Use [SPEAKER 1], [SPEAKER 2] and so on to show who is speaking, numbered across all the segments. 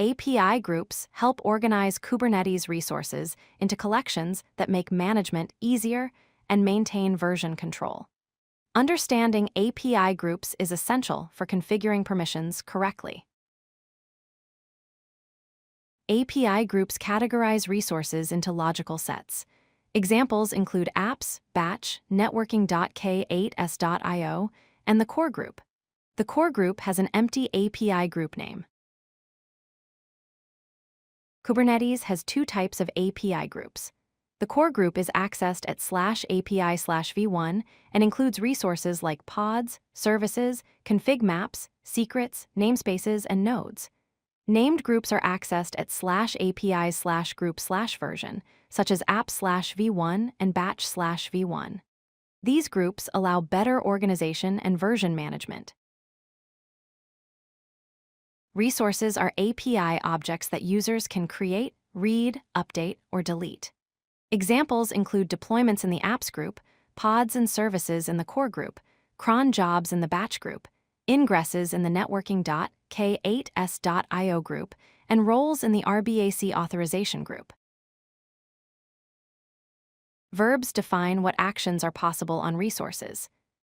[SPEAKER 1] API groups help organize Kubernetes resources into collections that make management easier and maintain version control. Understanding API groups is essential for configuring permissions correctly. API groups categorize resources into logical sets. Examples include apps, batch, networking.k8s.io, and the core group. The core group has an empty API group name. Kubernetes has two types of API groups. The core group is accessed at /API/v1 and includes resources like pods, services, config maps, secrets, namespaces, and nodes. Named groups are accessed at /API/group/version, such as app/v1 and batch/v1. These groups allow better organization and version management. Resources are API objects that users can create, read, update, or delete. Examples include deployments in the apps group, pods and services in the core group, cron jobs in the batch group, ingresses in the networking.k8s.io group, and roles in the RBAC authorization group. Verbs define what actions are possible on resources.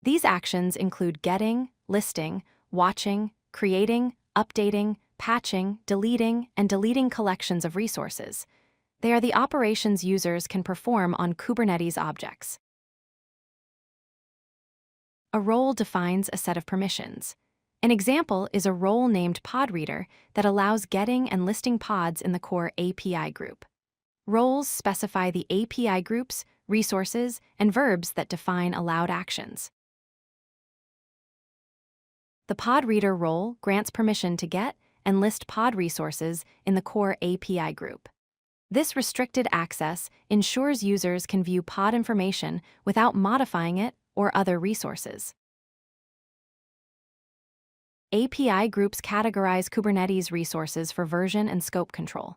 [SPEAKER 1] These actions include getting, listing, watching, creating, updating, patching, deleting, and deleting collections of resources. They are the operations users can perform on Kubernetes objects. A role defines a set of permissions. An example is a role named podreader that allows getting and listing pods in the core API group. Roles specify the API groups, resources, and verbs that define allowed actions. The podreader role grants permission to get and list pod resources in the core API group. This restricted access ensures users can view pod information without modifying it or other resources. API groups categorize Kubernetes resources for version and scope control.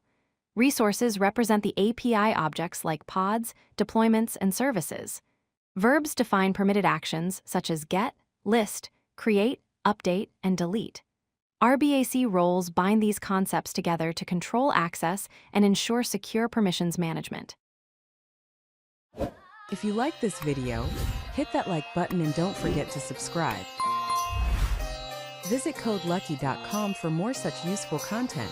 [SPEAKER 1] Resources represent the API objects like pods, deployments, and services. Verbs define permitted actions such as get, list, create, update, and delete. RBAC roles bind these concepts together to control access and ensure secure permissions management.
[SPEAKER 2] If you like this video, hit that like button and don't forget to subscribe. Visit codelucky.com for more such useful content.